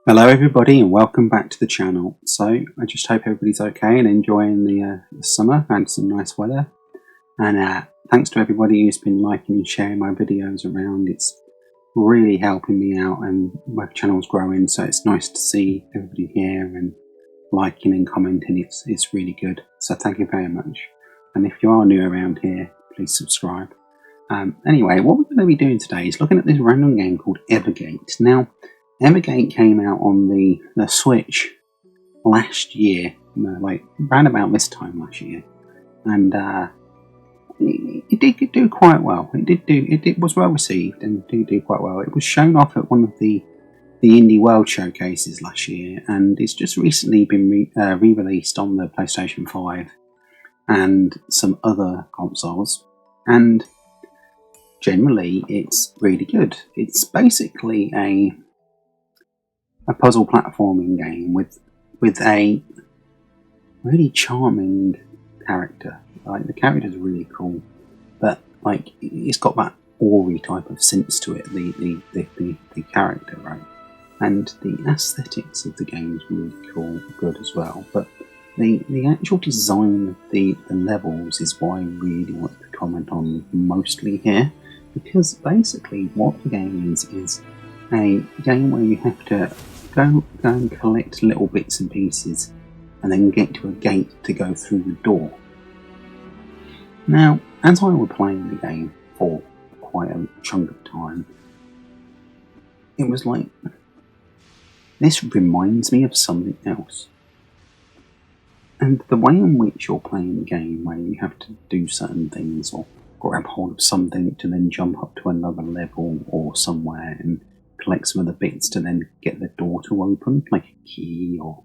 Hello everybody and welcome back to the channel. So I just hope everybody's okay and enjoying the summer and some nice weather. And thanks to everybody who's been liking and sharing my videos around. It's really helping me out and my channel's growing, so it's nice to see everybody here and liking and commenting. It's really good. So thank you very much. And if you are new around here, please subscribe. Anyway, what we're going to be doing today is looking at this random game called Evergate. Now, Evergate came out on the Switch last year, like around about this time last year, and it did do quite well. It was well received and did do quite well. It was shown off at one of the Indie World showcases last year, and it's just recently been re-released on the PlayStation 5 and some other consoles, and generally it's really good. It's basically a puzzle platforming game with a really charming character. Like, the character's really cool, but like it's got that Ori type of sense to it. The character, right? And the aesthetics of the game is really cool, good as well. But the actual design of the levels is what I really want to comment on mostly here, because basically what the game is a game where you have to go and collect little bits and pieces and then get to a gate to go through the door. Now, as I was playing the game for quite a chunk of time, it was like, this reminds me of something else. And the way in which you're playing the game, where you have to do certain things or grab hold of something to then jump up to another level or somewhere and collect some of the bits to then get the door to open, like a key or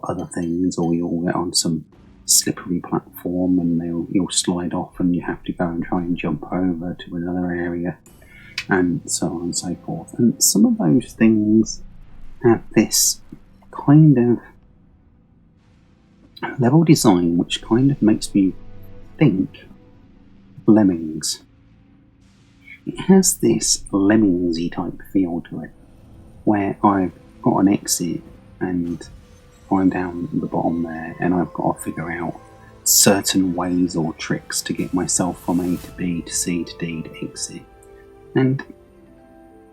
other things, or you'll get on some slippery platform and you'll slide off and you have to go and try and jump over to another area, and so on and so forth. And some of those things have this kind of level design which kind of makes me think Lemmings. It has this Lemmingsy type feel to it, where I've got an exit and I'm down at the bottom there, and I've got to figure out certain ways or tricks to get myself from A to B to C to D to exit. And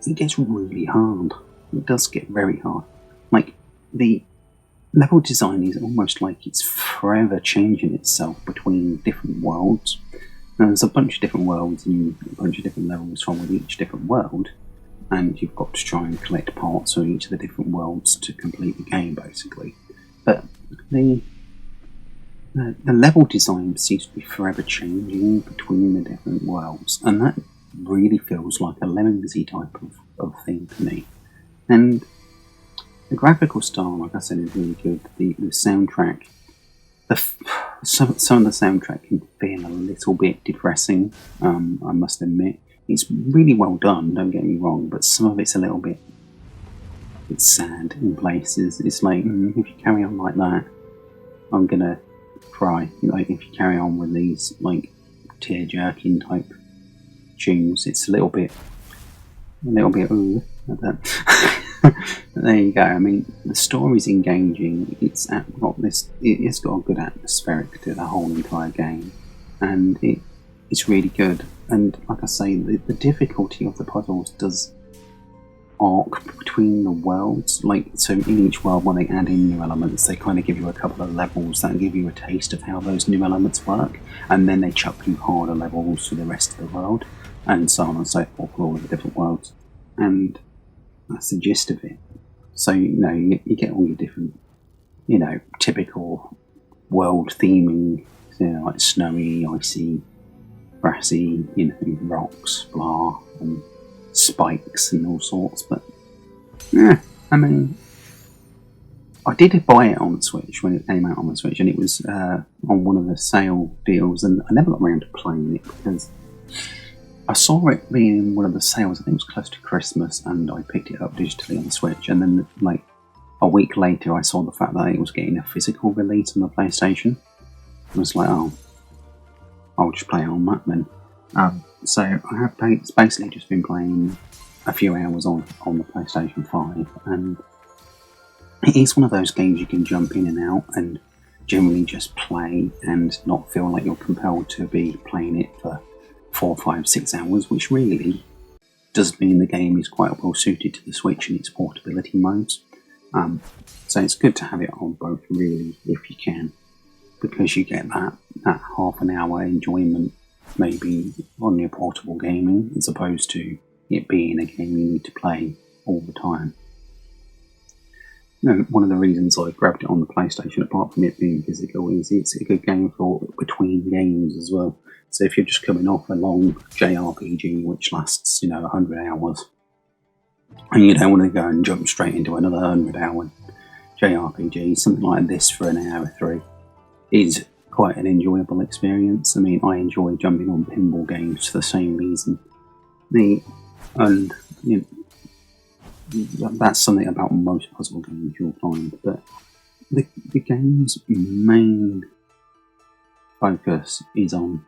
it gets really hard. It does get very hard. Like, the level design is almost like it's forever changing itself between different worlds. Now, there's a bunch of different worlds and a bunch of different levels from with each different world, and you've got to try and collect parts of each of the different worlds to complete the game, basically. But the level design seems to be forever changing between the different worlds, and that really feels like a Lemmingsy type of thing to me. And the graphical style, like I said, is really good. The soundtrack, some of the soundtrack can feel a little bit depressing, I must admit. It's really well done, don't get me wrong, but some of it's a little bit sad in places. It's like, if you carry on like that, I'm gonna cry. Like, if you carry on with these like tear-jerking type tunes, it's a little bit ooh, like that. There you go. I mean, the story's engaging. It's got a good atmospheric to the whole entire game, and it's really good. And like I say, the difficulty of the puzzles does arc between the worlds. Like, so in each world, when they add in new elements, they kind of give you a couple of levels that give you a taste of how those new elements work, and then they chuck you harder levels for the rest of the world, and so on and so forth for all of the different worlds. And that's the gist of it. So, you get all your different, typical world theming, like snowy, icy, grassy, rocks, blah, and spikes and all sorts. But, I mean, I did buy it on the Switch when it came out on the Switch, and it was on one of the sale deals, and I never got around to playing it because I saw it being in one of the sales. I think it was close to Christmas, and I picked it up digitally on the Switch. And then, like a week later, I saw the fact that it was getting a physical release on the PlayStation. I was like, oh, I'll just play it on that then. So I have basically just been playing a few hours on the PlayStation 5, and it is one of those games you can jump in and out and generally just play and not feel like you're compelled to be playing it for 4, 5, 6 hours, which really does mean the game is quite well suited to the Switch and its portability modes. So it's good to have it on both, really, if you can, because you get that half an hour enjoyment maybe on your portable gaming, as opposed to it being a game you need to play all the time. One of the reasons I grabbed it on the PlayStation, apart from it being physical, is it's a good game for between games as well. So if you're just coming off a long JRPG which lasts, 100 hours, and you don't want to go and jump straight into another 100-hour JRPG, something like this for an hour or 3 is quite an enjoyable experience. I mean, I enjoy jumping on pinball games for the same reason. That's something about most puzzle games you'll find, but the game's main focus is on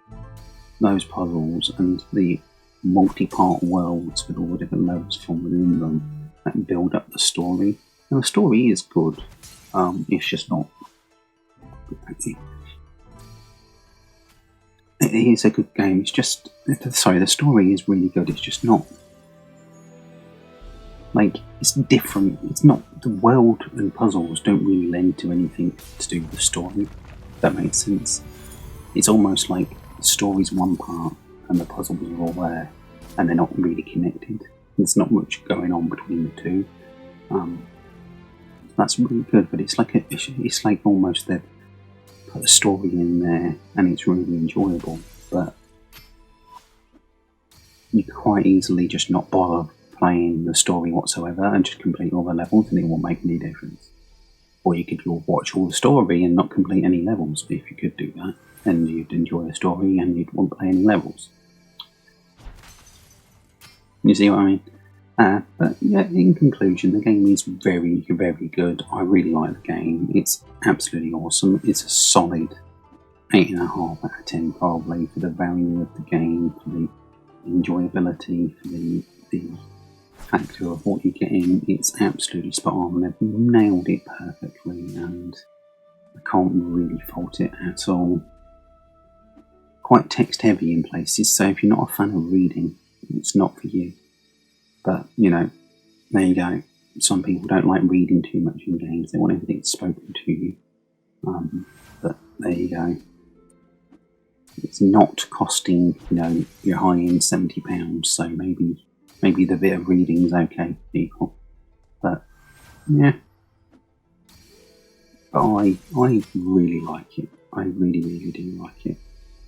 those puzzles and the multi-part worlds with all the different levels from within them that build up the story. Now, the story is good, it's just not... It is a good game, it's just... Sorry, the story is really good, it's just not... it's different. It's not... The world and puzzles don't really lend to anything to do with the story, if that makes sense. It's almost like the story's one part and the puzzles are all there, and they're not really connected. There's not much going on between the two. That's really good, but it's like almost they put a story in there and it's really enjoyable, but you could quite easily just not bother playing the story whatsoever and just complete all the levels and it won't make any difference. Or you could watch all the story and not complete any levels, but if you could do that, then you'd enjoy the story and you'd won't play any levels. You see what I mean? But yeah, in conclusion, the game is very, very good. I really like the game. It's absolutely awesome. It's a solid 8.5 out of 10 probably for the value of the game, for the enjoyability, for the factor of what you get in. It's absolutely spot on. They've nailed it perfectly and I can't really fault it at all. Quite text heavy in places, so if you're not a fan of reading, it's not for you. But, there you go. Some people don't like reading too much in games. They want everything spoken to you. But there you go. It's not costing, your high-end £70, so maybe the bit of reading is okay for people. But, yeah. But I really like it. I really, really do like it.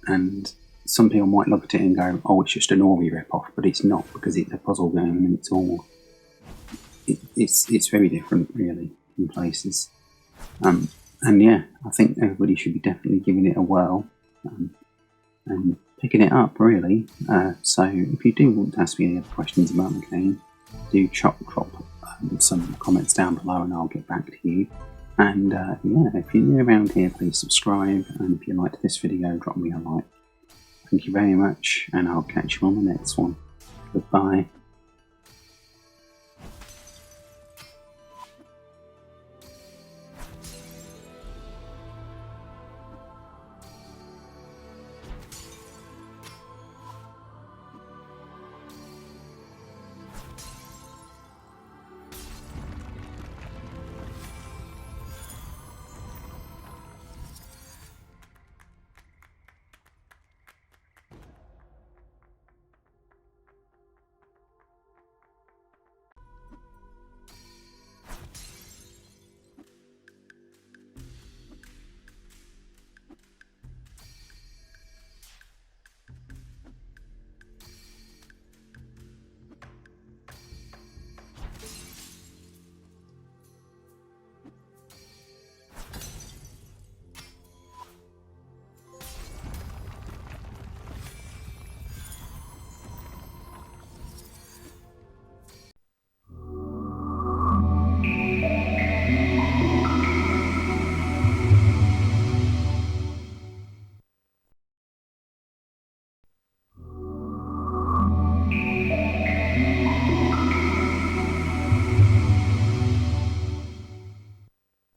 And some people might look at it and go, oh, it's just an Ori rip-off, but it's not, because it's a puzzle game and it's all... It's very different, really, in places. And yeah, I think everybody should be definitely giving it a whirl and picking it up, really. So if you do want to ask me any other questions about the game, do drop some comments down below and I'll get back to you. And yeah, if you're new around here, please subscribe, and if you liked this video, drop me a like. Thank you very much, and I'll catch you on the next one. Goodbye.